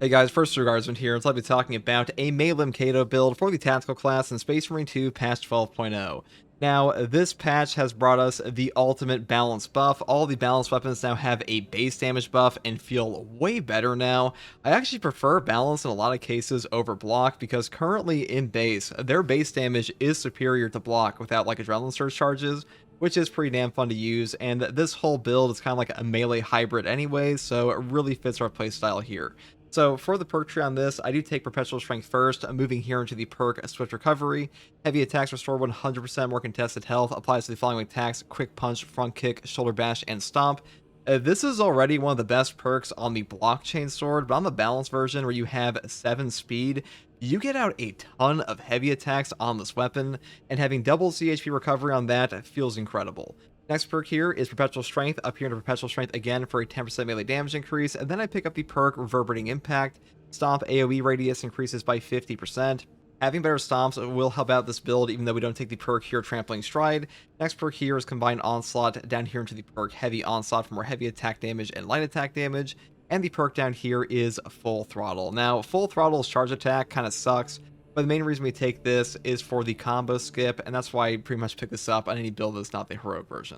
Hey guys, First Regardsman here, and so I'll be talking about a Maelum Caedo build for the Tactical class in Space Marine 2 patch 12.0. Now, this patch has brought us the ultimate balance buff. All the balanced weapons now have a base damage buff and feel way better now. I actually prefer balance in a lot of cases over block because currently in base, their base damage is superior to block without like adrenaline surge charges, which is pretty damn fun to use, and this whole build is kind of like a melee hybrid anyway, so it really fits our playstyle here. So for the perk tree on this, I do take Perpetual Strength first, moving here into the perk Swift Recovery. Heavy attacks restore 100% more contested health, applies to the following attacks: Quick Punch, Front Kick, Shoulder Bash, and Stomp. This is already one of the best perks on the blockchain sword, but on the balanced version where you have 7 speed, you get out a ton of heavy attacks on this weapon, and having double CHP recovery on that feels incredible. Next perk here is Perpetual Strength, up here into Perpetual Strength again for a 10% melee damage increase, and then I pick up the perk Reverberating Impact. Stomp AoE radius increases by 50%. Having better stomps will help out this build, even though we don't take the perk here Trampling Stride. Next perk here is Combined Onslaught, down here into the perk Heavy Onslaught for more heavy attack damage and light attack damage. And the perk down here is Full Throttle. Now, Full Throttle's charge attack kind of sucks, but the main reason we take this is for the combo skip, and that's why I pretty much pick this up on any build that's not the heroic version.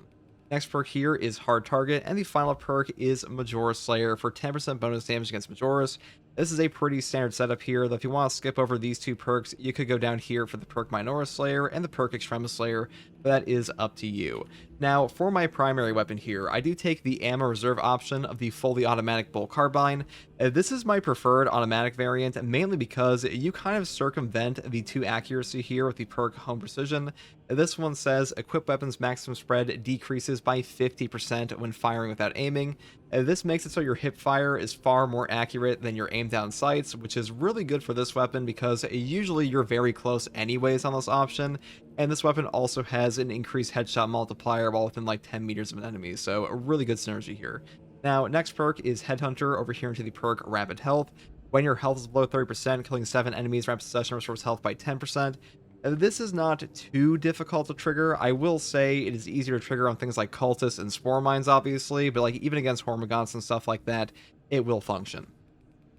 Next perk here is Hard Target, and the final perk is Majora's Slayer for 10% bonus damage against Majora's. This is a pretty standard setup here, though if you want to skip over these two perks, you could go down here for the perk Minora's Slayer and the perk Extremis Slayer, but that is up to you. Now, for my primary weapon here, I do take the ammo reserve option of the fully automatic Bolt Carbine. This is my preferred automatic variant, mainly because you kind of circumvent the 2 accuracy here with the perk Home Precision. This one says equip weapons maximum spread decreases by 50% when firing without aiming. This makes it so your hip fire is far more accurate than your aim down sights, which is really good for this weapon because usually you're very close anyways on this option, and this weapon also has an increased headshot multiplier while within like 10 meters of an enemy, so a really good synergy here. Now, next perk is Headhunter, over here into the perk Rapid Health. When your health is below 30%, killing 7 enemies rapid succession restores health by 10%. This is not too difficult to trigger. I will say it is easier to trigger on things like cultists and spore mines, obviously, but like even against hormagaunts and stuff like that, it will function.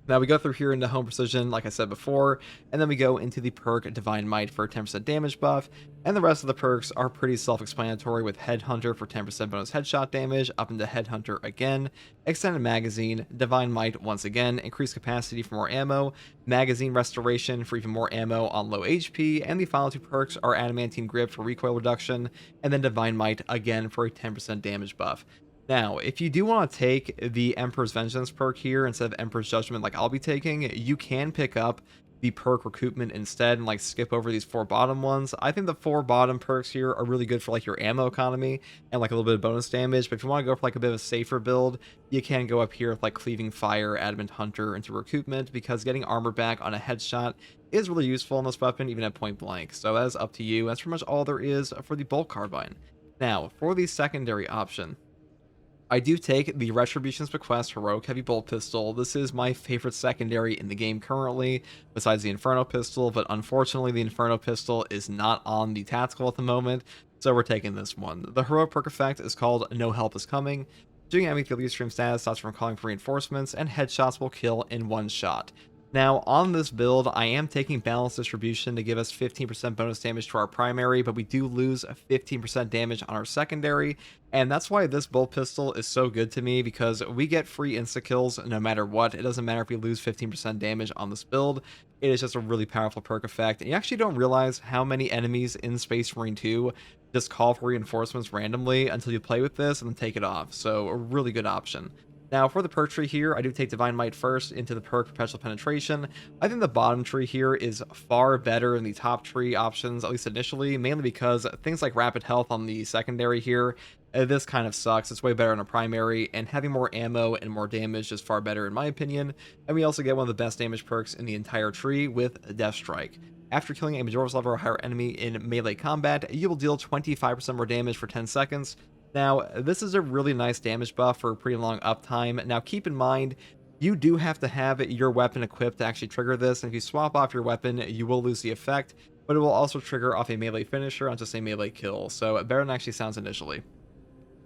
Now we go through here into Home Precision, like I said before, and then we go into the perk Divine Might for a 10% damage buff, and the rest of the perks are pretty self-explanatory, with Headhunter for 10% bonus headshot damage, up into Headhunter again, Extended Magazine, Divine Might once again, increased capacity for more ammo, Magazine Restoration for even more ammo on low HP, and the final 2 perks are Adamantine Grip for recoil reduction, and then Divine Might again for a 10% damage buff. Now, if you do want to take the Emperor's Vengeance perk here instead of Emperor's Judgment like I'll be taking, you can pick up the perk Recoupment instead and like skip over these 4 bottom ones. I think the 4 bottom perks here are really good for like your ammo economy and like a little bit of bonus damage, but if you want to go for like a bit of a safer build, you can go up here with like Cleaving Fire, Adamant Hunter into Recoupment, because getting armor back on a headshot is really useful in this weapon even at point blank. So that is up to you. That's pretty much all there is for the Bolt Carbine. Now, for the secondary option, I do take the Retribution's Bequest Heroic Heavy Bolt Pistol. This is my favorite secondary in the game currently, besides the Inferno Pistol, but unfortunately the Inferno Pistol is not on the Tactical at the moment, so we're taking this one. The Heroic perk effect is called No Help is Coming. Shooting enemy with the least stream status stops from calling for reinforcements, and headshots will kill in 1 shot. Now, on this build, I am taking Balanced Distribution to give us 15% bonus damage to our primary, but we do lose 15% damage on our secondary, and that's why this Bolt Pistol is so good to me, because we get free insta-kills no matter what. It doesn't matter if we lose 15% damage on this build. It is just a really powerful perk effect, and you actually don't realize how many enemies in Space Marine 2 just call for reinforcements randomly until you play with this and then take it off, so a really good option. Now, for the perk tree here, I do take Divine Might first into the perk Perpetual Penetration. I think the bottom tree here is far better than the top tree options, at least initially, mainly because things like Rapid Health on the secondary here, this kind of sucks. It's way better on a primary, and having more ammo and more damage is far better in my opinion. And we also get one of the best damage perks in the entire tree with Death Strike. After killing a Majora's level or higher enemy in melee combat, you will deal 25% more damage for 10 seconds. Now, this is a really nice damage buff for a pretty long uptime. Now, keep in mind, you do have to have your weapon equipped to actually trigger this, and if you swap off your weapon, you will lose the effect, but it will also trigger off a melee finisher on just a melee kill, so better than actually sounds initially.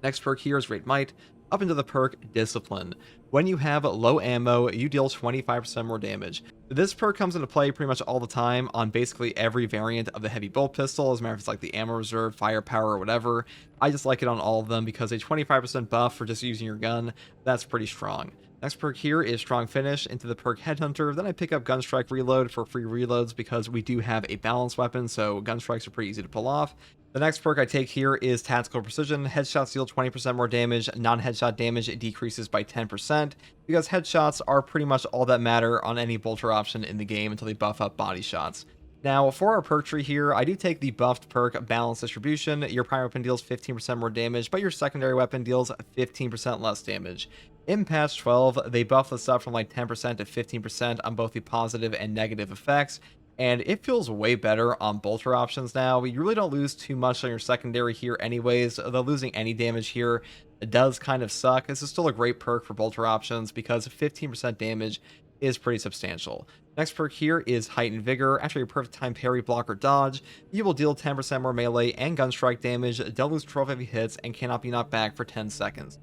Next perk here is Great Might. up into the perk Discipline. When you have low ammo, you deal 25% more damage. This perk comes into play pretty much all the time on basically every variant of the heavy bolt pistol, as a matter of fact, it's like the ammo reserve, firepower, or whatever. I just like it on all of them because a 25% buff for just using your gun, that's pretty strong. Next perk here is Strong Finish into the perk Headhunter. Then I pick up Gunstrike Reload for free reloads because we do have a balanced weapon, so gunstrikes are pretty easy to pull off. The next perk I take here is Tactical Precision. Headshots deal 20% more damage. Non-headshot damage decreases by 10% because headshots are pretty much all that matter on any bolter option in the game until they buff up body shots. Now, for our perk tree here, I do take the buffed perk Balanced Distribution. Your primary weapon deals 15% more damage, but your secondary weapon deals 15% less damage. In patch 12, they buff this up from like 10% to 15% on both the positive and negative effects, and it feels way better on bolter options now. You really don't lose too much on your secondary here anyways, though losing any damage here does kind of suck. This is still a great perk for bolter options because 15% damage is pretty substantial. Next perk here is Heightened Vigor. After your perfect time parry, block, or dodge, you will deal 10% more melee and gunstrike damage, don't lose 12 heavy hits, and cannot be knocked back for 10 seconds.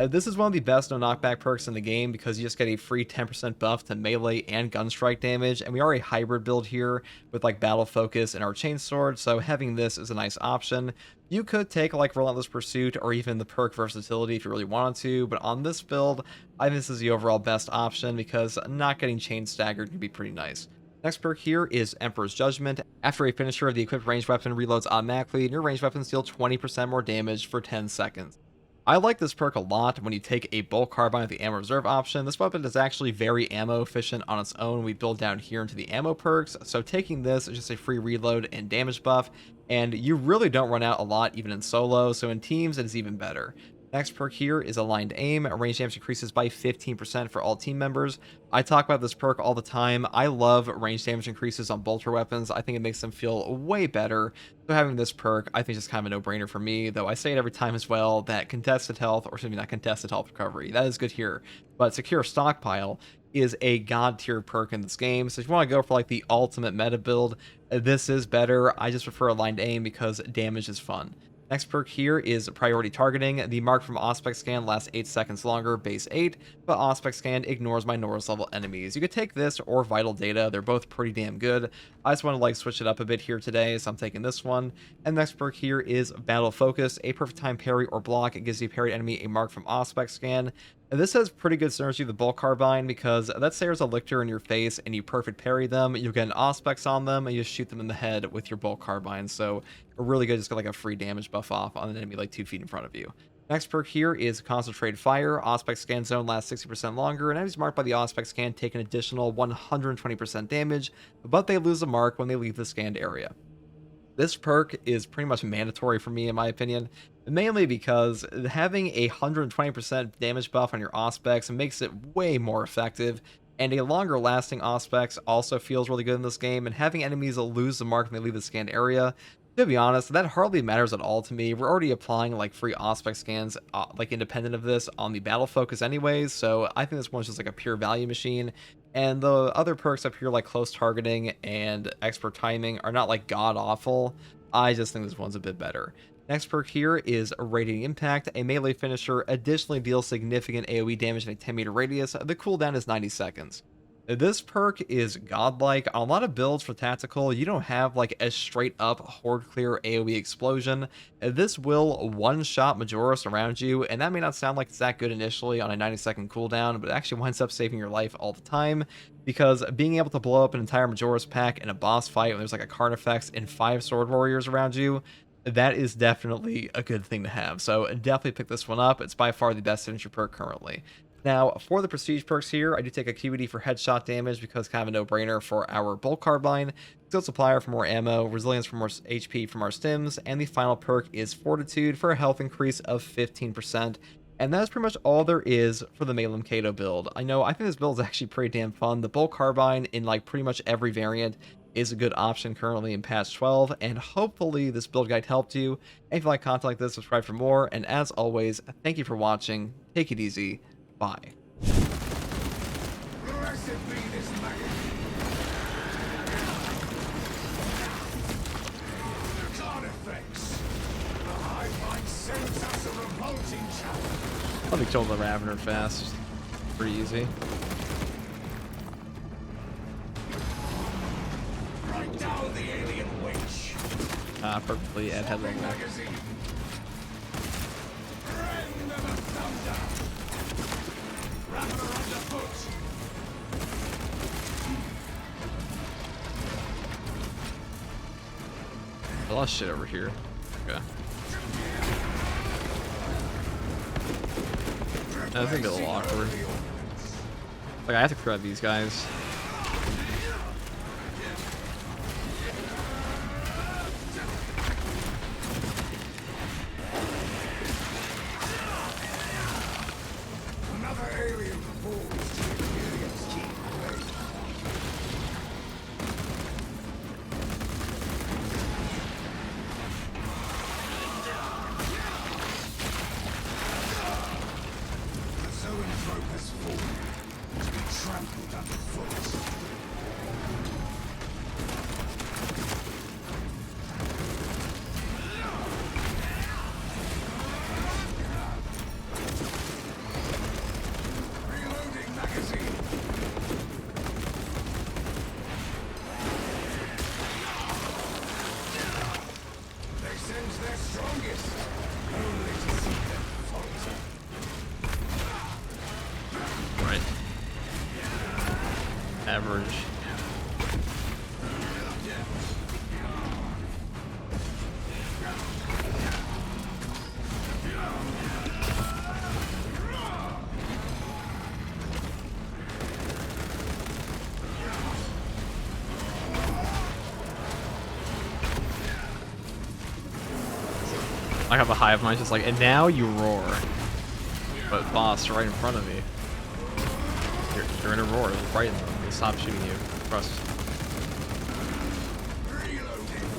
This is one of the best no knockback perks in the game because you just get a free 10% buff to melee and gunstrike damage, and we are a hybrid build here with like battle focus and our chainsword, so having this is a nice option. You could take like Relentless Pursuit or even the perk Versatility if you really wanted to, but on this build, I think this is the overall best option because not getting chain staggered can be pretty nice. Next perk here is Emperor's Judgment. After a finisher, the equipped ranged weapon reloads automatically, and your ranged weapons deal 20% more damage for 10 seconds. I like this perk a lot when you take a bolt carbine with the ammo reserve option. This weapon is actually very ammo efficient on its own. We build down here into the ammo perks, so taking this is just a free reload and damage buff, and you really don't run out a lot even in solo, so in teams it is even better. Next perk here is Aligned Aim. Range damage increases by 15% for all team members. I talk about this perk all the time. I love range damage increases on bolter weapons. I think it makes them feel way better. So having this perk, I think is kind of a no-brainer for me, though I say it every time as well that contested health, or excuse me, not contested health recovery, that is good here, but Secure Stockpile is a god tier perk in this game. So if you want to go for like the ultimate meta build, this is better. I just prefer Aligned Aim because damage is fun. Next perk here is Priority Targeting. The mark from Auspex Scan lasts 8 seconds longer, base 8, but Auspex Scan ignores my Norris level enemies. You could take this or Vital Data, they're both pretty damn good. I just want to like switch it up a bit here today, so I'm taking this one. And next perk here is Battle Focus. A perfect time parry or block, it gives the parried enemy a mark from Auspex Scan. And this has pretty good synergy with the Bolt Carbine because let's say there's a Lictor in your face and you perfect parry them, you'll get an Auspex on them and you just shoot them in the head with your Bolt Carbine. So really good, just get like a free damage buff off on an enemy like 2 feet in front of you. Next perk here is Concentrated Fire. Auspex Scan Zone lasts 60% longer, and enemies marked by the Auspex Scan take an additional 120% damage, but they lose a mark when they leave the scanned area. This perk is pretty much mandatory for me in my opinion, mainly because having a 120% damage buff on your Auspex makes it way more effective, and a longer lasting Auspex also feels really good in this game, and having enemies lose the mark when they leave the scanned area, to be honest, that hardly matters at all to me. We're already applying like free Auspex scans like independent of this on the battle focus anyways, so I think this one's just like a pure value machine. And the other perks up here like Close Targeting and Expert Timing are not like god awful. I just think this one's a bit better. Next perk here is Radiating Impact. A melee finisher additionally deals significant AoE damage in a 10-meter radius. The cooldown is 90 seconds. This perk is godlike. On a lot of builds for tactical, you don't have like a straight up horde clear AoE explosion. This will one-shot Majoris around you, and that may not sound like it's that good initially on a 90-second cooldown, but it actually winds up saving your life all the time, because being able to blow up an entire Majoris pack in a boss fight when there's like a Carnifex and 5 Sword Warriors around you, that is definitely a good thing to have. So definitely pick this one up. It's by far the best signature perk currently. Now, for the prestige perks here, I do take Acuity for headshot damage because kind of a no-brainer for our Bolt Carbine, Steel Supplier for more ammo, Resilience for more HP from our stims, and the final perk is Fortitude for a health increase of 15%. And that's pretty much all there is for the Maelum Caedo build. I think this build is actually pretty damn fun. The Bolt Carbine in like pretty much every variant is a good option currently in patch 12, and hopefully this build guide helped you. And if you like content like this, subscribe for more, and as always, thank you for watching. Take it easy. Bye. Blessed be this magazine. The Carnifex. The hive mind sends us a revolting challenge. Let me kill the Ravener fast. Pretty easy. Right down the alien witch. Perfectly at head level. Magazine. Friend of the thunder. Ravener underfoot. A lot of shit over here. Okay. That's a little awkward. Like, I have to crud these guys. Another alien falls to the alien's cheek blade. The zoanthrope has fallen to be trampled underfoot. Reloading magazine. They sense their strongest, only to see them falter. Right. Average. I have a hive mind just like, and now you roar. But boss, right in front of me. You're in a roar, frighten them. They stop shooting you. Trust. Reloading.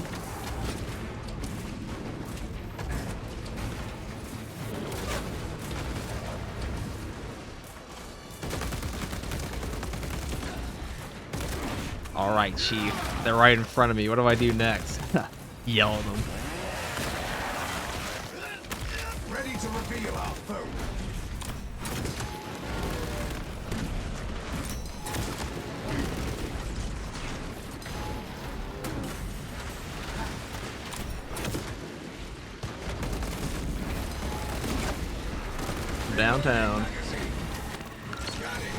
Alright, Chief. They're right in front of me. What do I do next? Yell at them. Ready to reveal our foe. Downtown. Magazine. Scanning.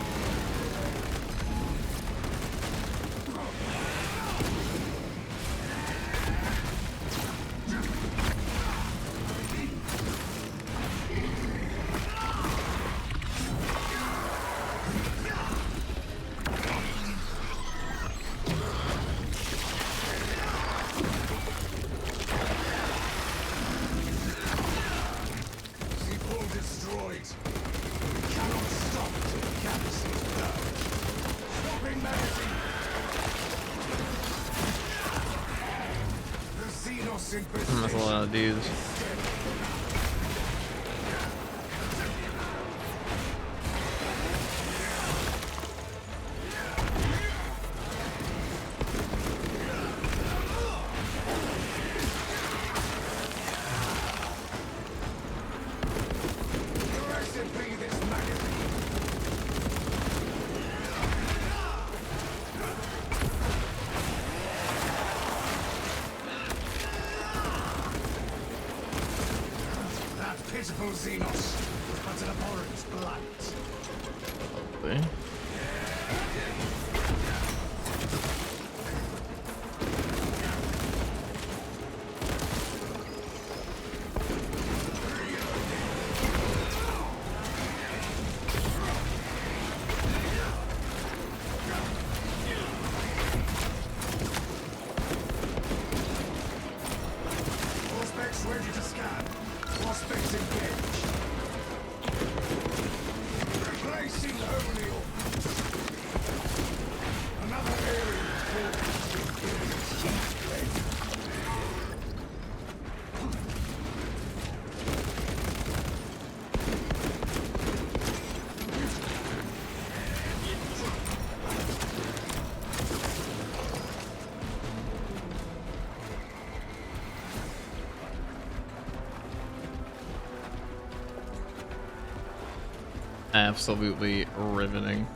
Sequel destroyed. We cannot stop till the canvas is purged. Stopping magazine. The Xenos That's a lot of dudes. The recipe this magazine. That pitiful Xenos was but an abhorrent blight. Okay. Prospects ready to scan. Prospects engaged. Replacing O'Neill. Absolutely riveting.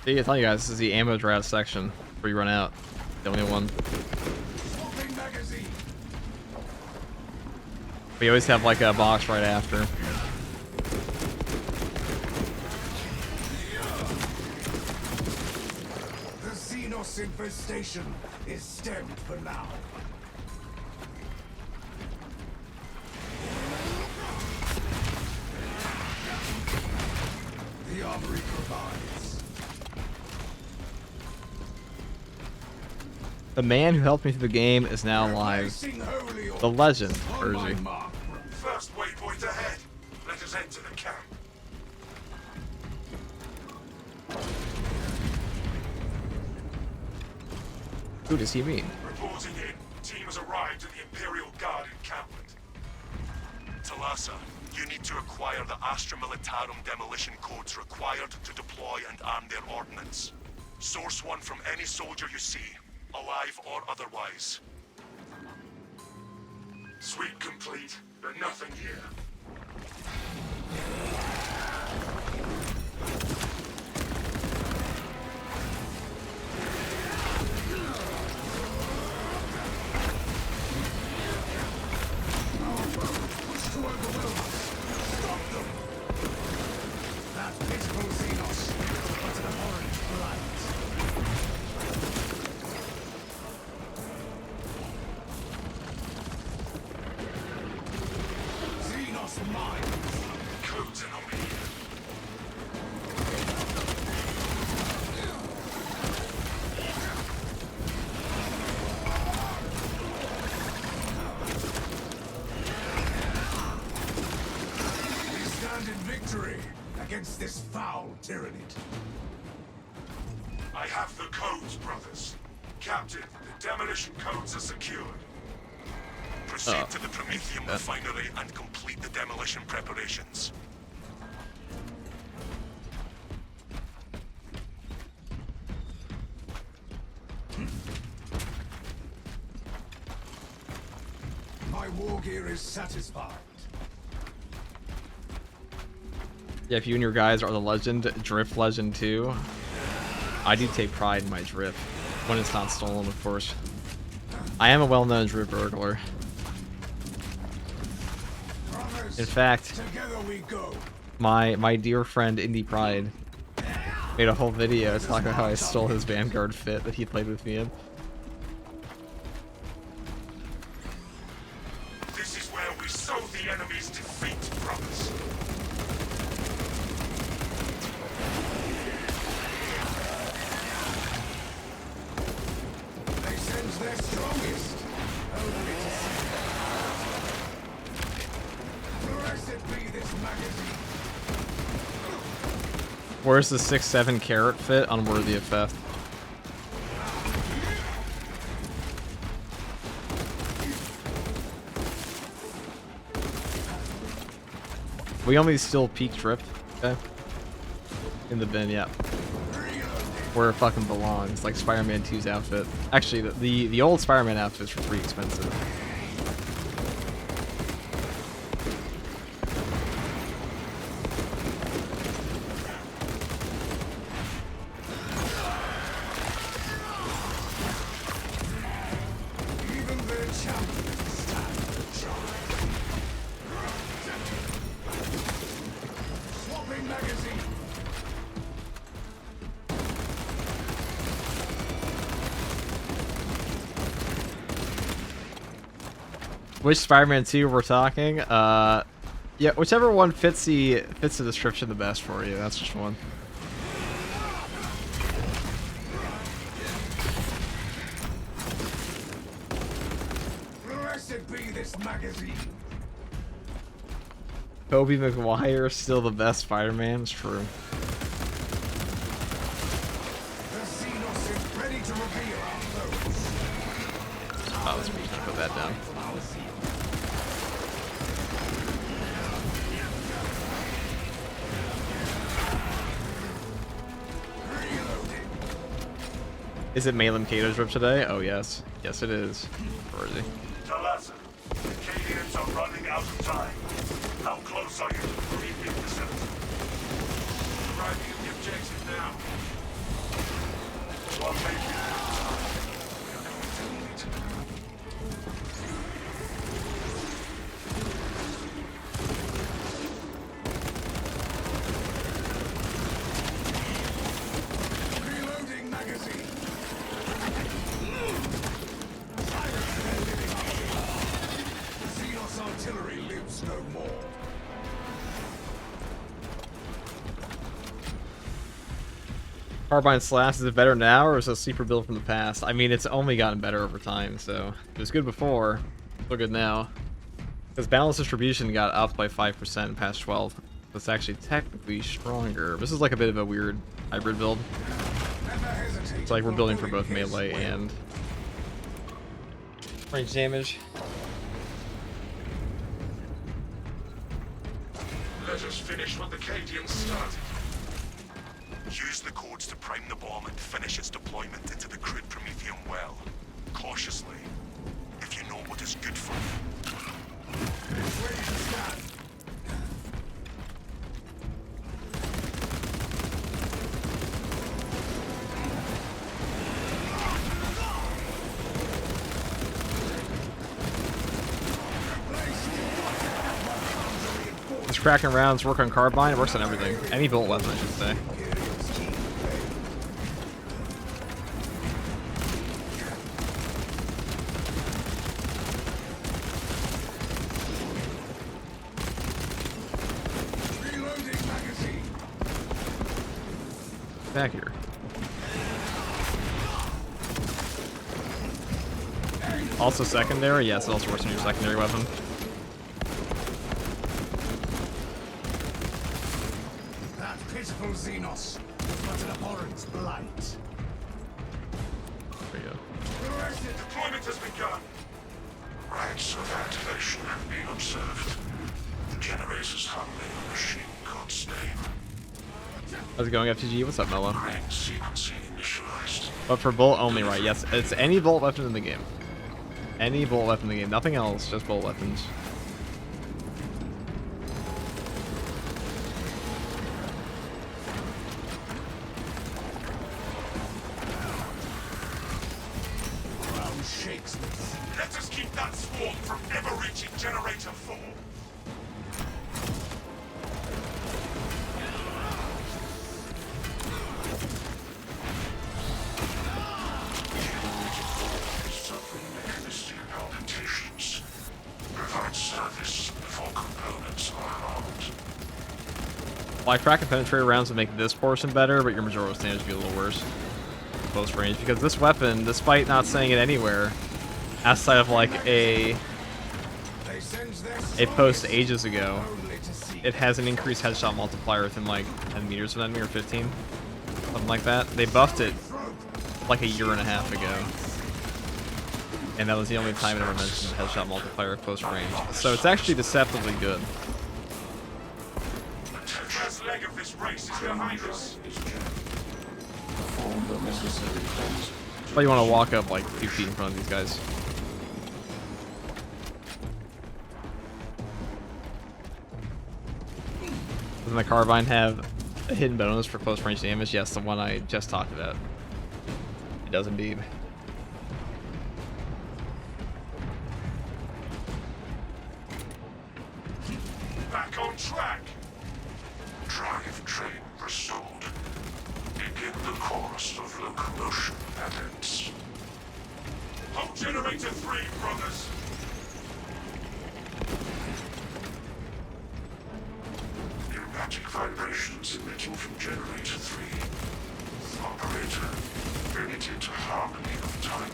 See, I tell you guys, this is the ammo drought section where you run out. The only one. We always have like a box right after. The Xenos infestation is stemmed for now. The armory provides. The man who helped me through the game is now alive. The legend, Percy. First waypoint ahead. Let us enter the camp. Who does he mean? Reporting in. Team has arrived at the Imperial Guard encampment. Talassa, you need to acquire the Astra Militarum demolition codes required to deploy and arm their ordnance. Source one from any soldier you see, alive or otherwise. Sweep complete, but nothing here. Against this foul tyranny. I have the codes, brothers. Captain, the demolition codes are secured. Proceed to the Prometheum refinery and complete the demolition preparations. My war gear is satisfied. Yeah, if you and your guys are the legend, Drift Legend too, I do take pride in my drift. When it's not stolen, of course. I am a well-known drift burglar. In fact, my dear friend Indie Pride made a whole video talking about how I stole his Vanguard fit that he played with me in. This is where we sow the enemy's defeat, brothers. Their strongest. Only to see. Blessed be this magazine. Where's the 6'7" carrot fit? Unworthy of theft. We only steal peak drift. Okay. In the bin, yeah. Where it fucking belongs, like Spider-Man 2's outfit. Actually, the old Spider-Man outfits were pretty expensive. Even their champions stand to try. Swapping magazine. Which Spider-Man 2 we're talking? Yeah, whichever one fits the description the best for you. That's just one. Blessed be this magazine. Tobey Maguire is still the best Spider-Man. It's true. The Xenos is ready to reveal our foes. Oh, let's put that down. Is it Maelum Caedo's rip today? Oh, yes. Yes, it is. Where is he? Talassa, the Cadians are running out of time. How close are you to the briefing facility? Arriving at the objective now. What may be the time? We are going to need it. Reloading magazine. Xenos artillery lives no more. Carbine Slash, is it better now, or is it a sleeper build from the past? I mean, it's only gotten better over time, so it was good before, still good now. Because balance distribution got upped by 5% in patch 12. It's actually technically stronger. This is like a bit of a weird hybrid build. It's like we're building for both melee and range damage. Let us finish what the Cadians started. Use the codes to prime the bomb and finish its deployment into the crude Prometheum well. Cautiously, if you know what is good for you. Ready to stand. This cracking rounds work on Carbine, it works on everything. Any bolt weapon, I should say. Reloading magazine. Back here. Also secondary? Yes, it also works on your secondary weapon. That pitiful Xenos was but an abhorrent blight. There you go. Deployment has begun. Rites of activation have been observed. The generators handling a machine called Stain. How's it going, FTG? What's up, Mello? Rank sequencing initialized. But for bolt only, right? Yes, it's any bolt weapon in the game. Any bolt weapon in the game. Nothing else, just bolt weapons. Ground shakes with Let us keep that swarm from ever reaching Generator 4. Suffering mechanistic palpitations. Provide service before components are harmed. Like crack and penetrator rounds would make this portion better, but your Majora's damage would be a little worse. Close range, because this weapon, despite not saying it anywhere, outside of like a post ages ago, it has an increased headshot multiplier within like 10 meters of an enemy, or 15. Something like that. They buffed it like a year and a half ago. And that was the only time it ever mentioned the headshot multiplier at close range. So it's actually deceptively good. The first leg of this race is behind us. But you want to walk up like 2 feet in front of these guys. Doesn't the Carbine have a hidden bonus for close range damage? Yes, the one I just talked about. It does indeed. Back on track. Drive train restored. Begin the course of locomotion that ends. Hold Generator 3, brothers. Pneumatic vibrations emitting from Generator 3. Operator, bring it into harmony of timing.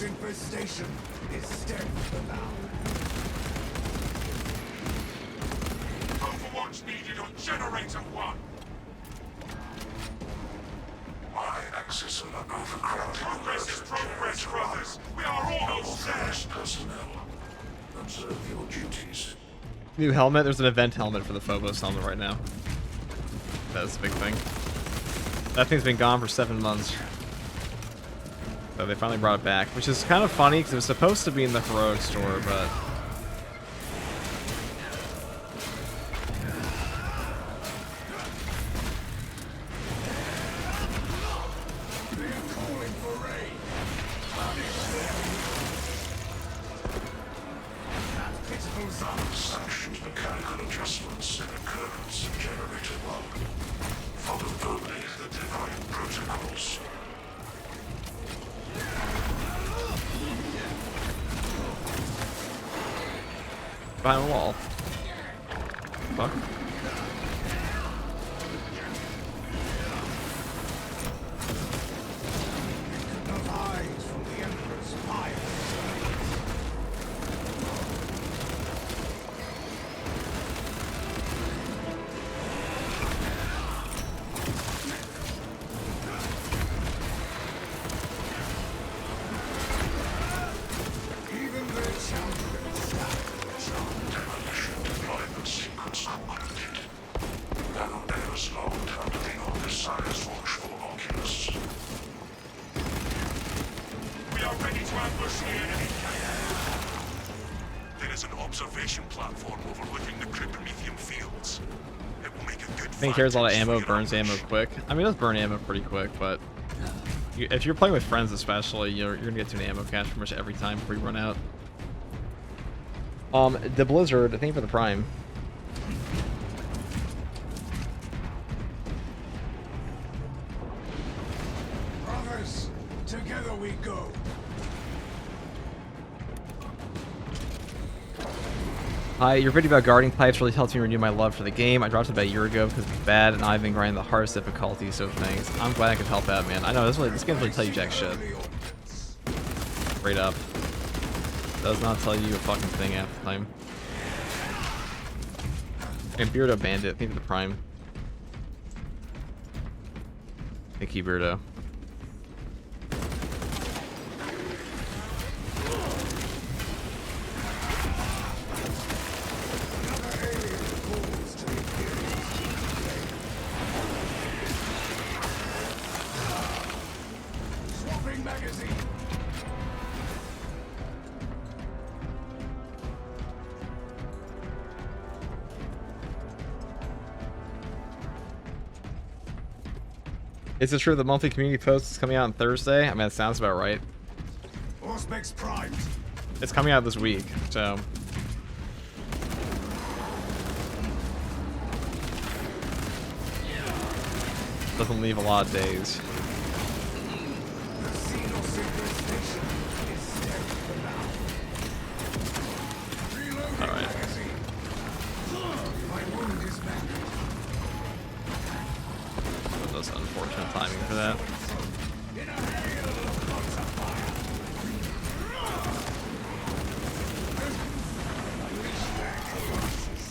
infestation is stemmed now. Overwatch needed on Generator 1. My axis are not overcrowded. Progress is progress, brothers. We are almost there. Personnel, observe your duties. New helmet. There's an event helmet for the Phobos helmet right now. That's a big thing. That thing's been gone for 7 months. So they finally brought it back, which is kind of funny because it was supposed to be in the Heroic store, but... Sanctioned mechanical adjustments in occurrence in Generator 1. Follow only the divine protocols. Behind the wall. Fuck. Not hide from the Emperor's fire. Even the champions stand Demolition deployment sequence completed. Nano layers logged under the Omnissiah's watchful oculus. We are ready to ambush the enemy. There is an observation platform overlooking the Kryptomethium fields. It will make a good I think he carries a lot of vantage ammo, for your burns ammo ambush. quick. I mean, it does burn ammo pretty quick, but... if you're playing with friends especially, you're gonna get to an ammo cache pretty much every time before you run out. The Blizzard, I think for the Prime. brothers. Together we go. Hi, your video about guarding pipes really helped me renew my love for the game. I dropped it about a year ago because it's bad, and I've been grinding the hardest difficulty, so thanks. I'm glad I could help out, man. I know, this game doesn't really tell you jack shit. Straight up. Does not tell you a fucking thing half the time. And Beardo Bandit, I think for the Prime. Thank you, Beardo. Swapping magazine. Is it true the monthly community post is coming out on Thursday? I mean, that sounds about right. Auspex primed. It's coming out this week, so... doesn't leave a lot of days. The Xenos infestation is stemmed now. Reloading Alright. magazine. My wound is mended. But that's unfortunate timing for that. In a hail of butter fire. Unleash their colossus.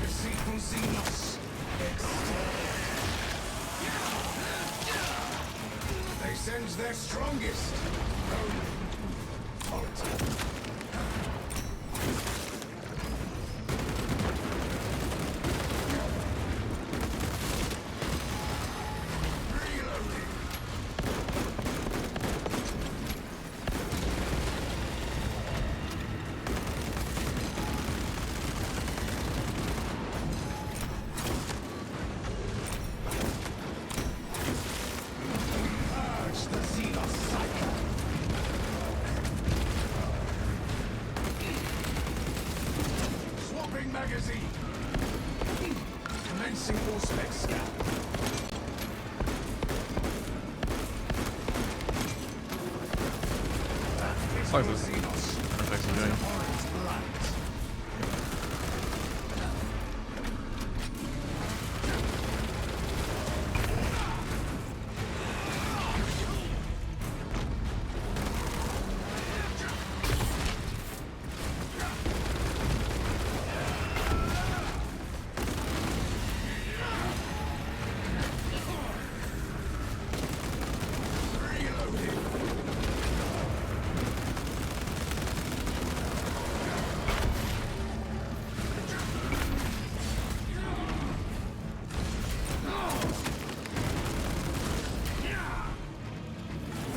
Deceitful Xenos. They send their strongest. Purge the Xenos cycle. Swapping magazine. Commencing Auspex scan. Fuck this. Xenos. What the fuck's he doing? Orange blight.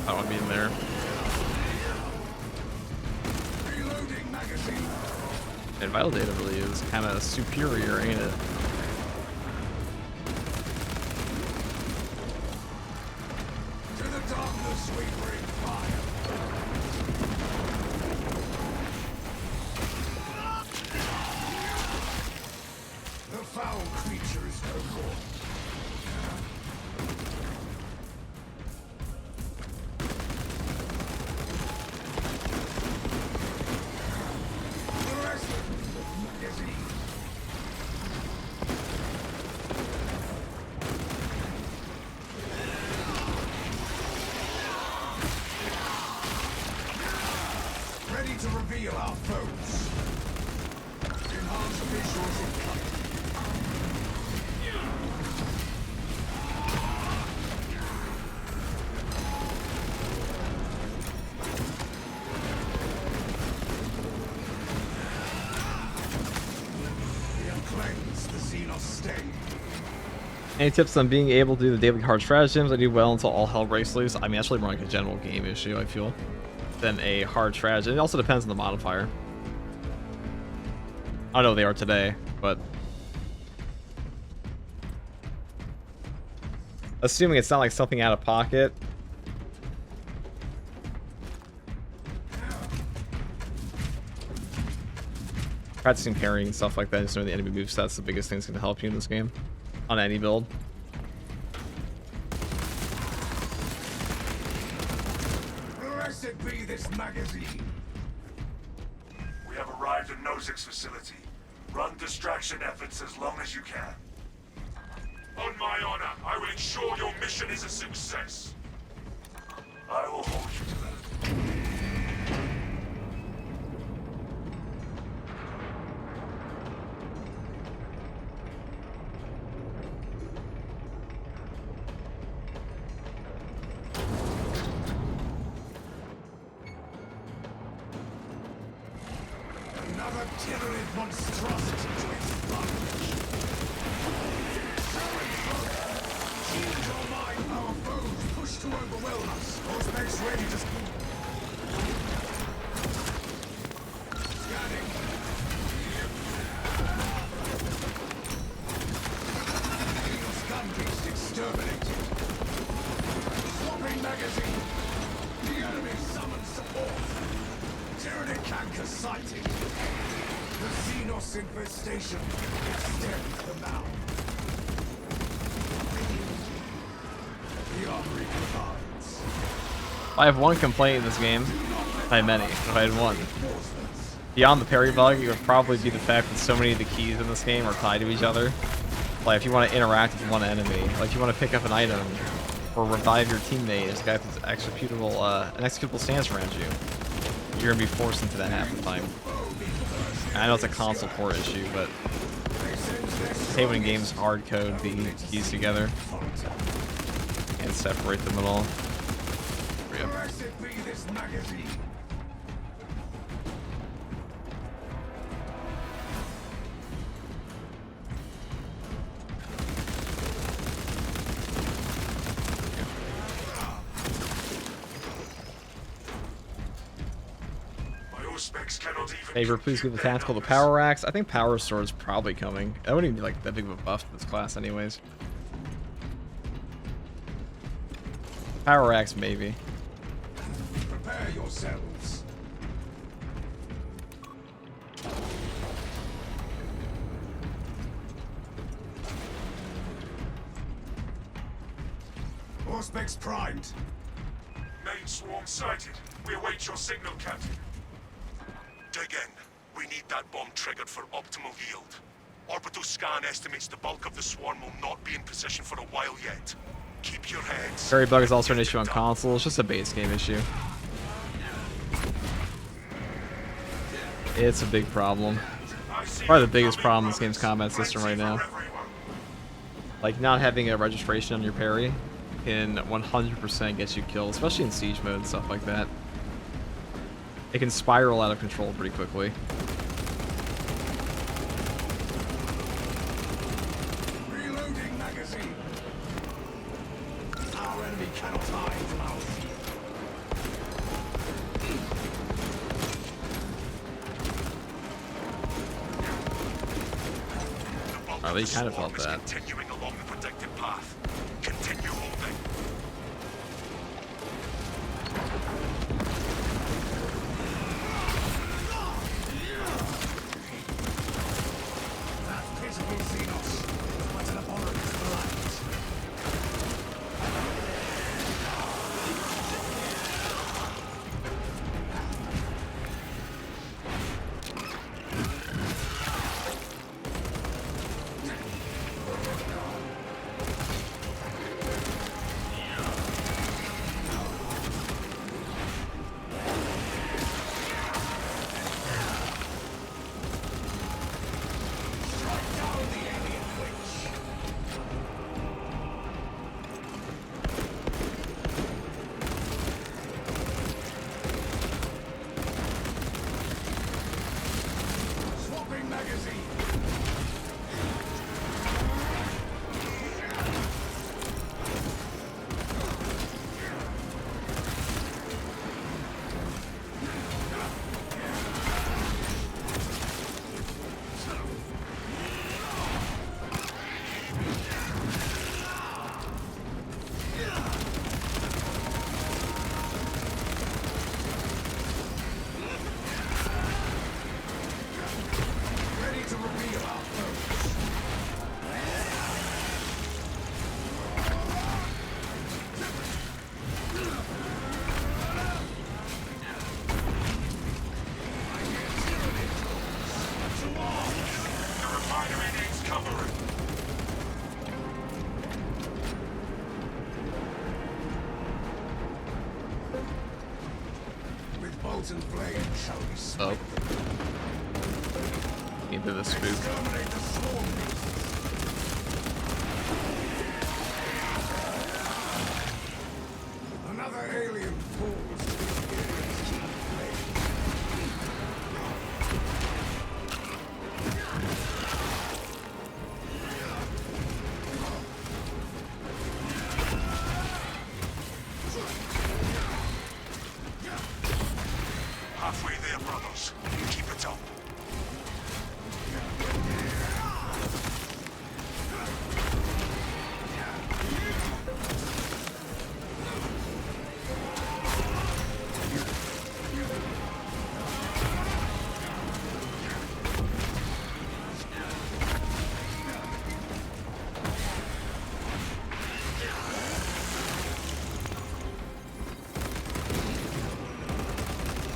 I don't want to be in there. Reloading magazine. And vital data really is kind of superior, ain't it? To the darkness we bring fire. The foul creature is no more. The rest of the magazine. Ready to reveal our foes. Enhance visuals incoming. We have cleansed the Xenos stain. Any tips on being able to do the daily hard stratagems? I do well until all hell breaks loose. I mean, that's really more like a general game issue, I feel, than a hard stratagem. It also depends on the modifier. I don't know what they are today, but assuming it's not like something out of pocket. Practicing parrying and stuff like that, just knowing the enemy moves, that's the biggest thing that's going to help you in this game. On any build. Blessed be this magazine. We have arrived at Nozick's facility. Run distraction efforts as long as you can. On my honor, I will ensure your mission is a success. I will hold you to that. Another tyrannid monstrosity to expunge. Shields are mine, our foes push to overwhelm us. Force base ready to... Scanning. Xenos gun beast exterminated. Swapping magazine. The enemy summons support. Tyrannic canker sighted. The Xenos infestation extends the mound. The armory provides. I have one complaint in this game. I have many, but I had one. Beyond the parry bug, it would probably be the fact that so many of the keys in this game are tied to each other. Like, if you want to interact with one enemy, like if you want to pick up an item or revive your teammate, there's a guy with an executable stance around you. You're gonna be forced into that half the time. And I know it's a console port issue, but I hate when games hard code the keys together and separate them at all. Yep. Blessed be this magazine. Specs cannot even Favor, please give the tactical the power axe. I think power sword's probably coming. That wouldn't even be like that big of a buff to this class anyways. Power axe maybe. Prepare yourselves. Auspex primed. Main swarm sighted. We await your signal, Captain. Dig in. We need that bomb triggered for optimal yield. Orbital scan estimates the bulk of the swarm will not be in position for a while yet. Keep your heads. Parry bug is also an issue on console. It's just a base game issue. It's a big problem. Probably the biggest problem in this game's combat system right now. Like, not having a registration on your parry can 100% get you killed, especially in siege mode and stuff like that. It can spiral out of control pretty quickly. Reloading magazine. Our enemy cannot hide from our field. well, you The kind of swarm felt is that. continuing along the predicted path. Continue holding. That pitiful Xenos was but an abhorrent blight. Swapping magazine. Ready to reveal our foes. The refinery needs covering. With bolt and flame shall we Oh, smite into the spook. exterminate the swarm beasts. Another alien falls to the Imperial's keen flame. Halfway there, brothers. Keep it up.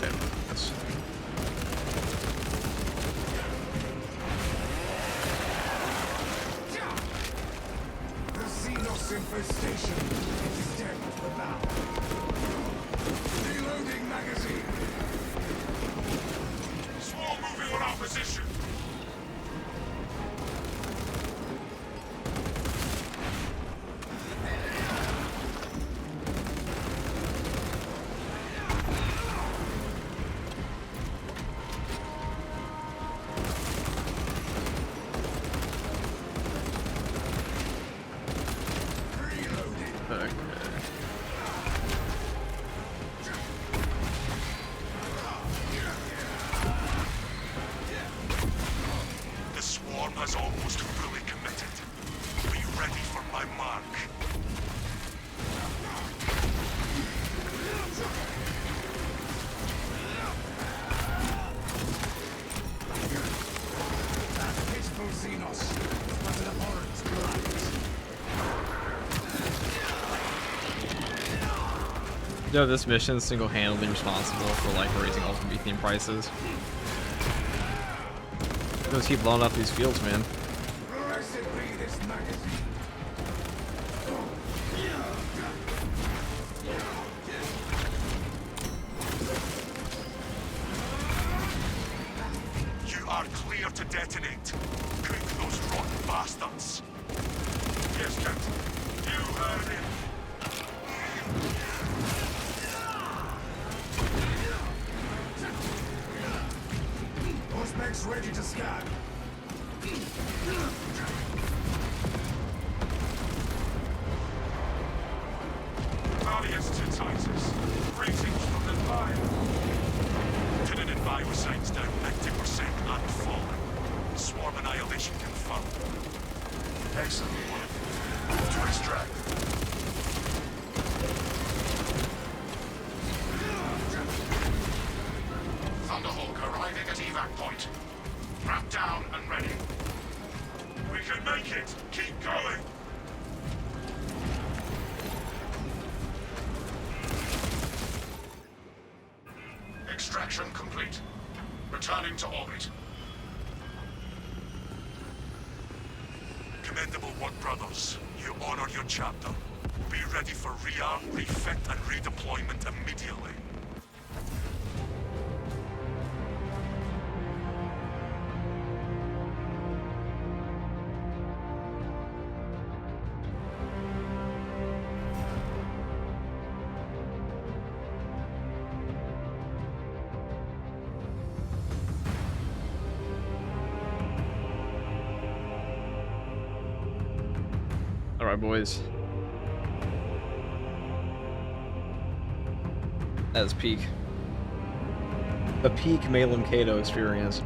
Okay, that's- The Xenos infestation extends the bound. Reloading magazine. Swarm moving on our position. okay. The swarm has almost fully committed. Be ready for my mark. That pitiful Xenos was but an abhorrent blight. You know, this mission is single-handedly responsible for like raising ultimate theme prices. Let's keep blowing up these fields, man. Blessed be this magazine. You are clear to detonate. Cook those rotten bastards. Yes, Captain. You heard him. Horseback's ready to scan. Alias to Titus. Greetings from the fire. Tinnin and Bio signs down 90% unfallen. Swarm annihilation confirmed. Excellent work. Move to extract. Thunderhawk arriving at evac point. Wrap down and ready. We can make it. Keep going. Extraction complete. Returning to orbit. Commendable work, brothers. You honor your chapter. Be ready for rearm, refit, and redeployment immediately. All right, boys. That is peak. The peak Maelum Caedo experience.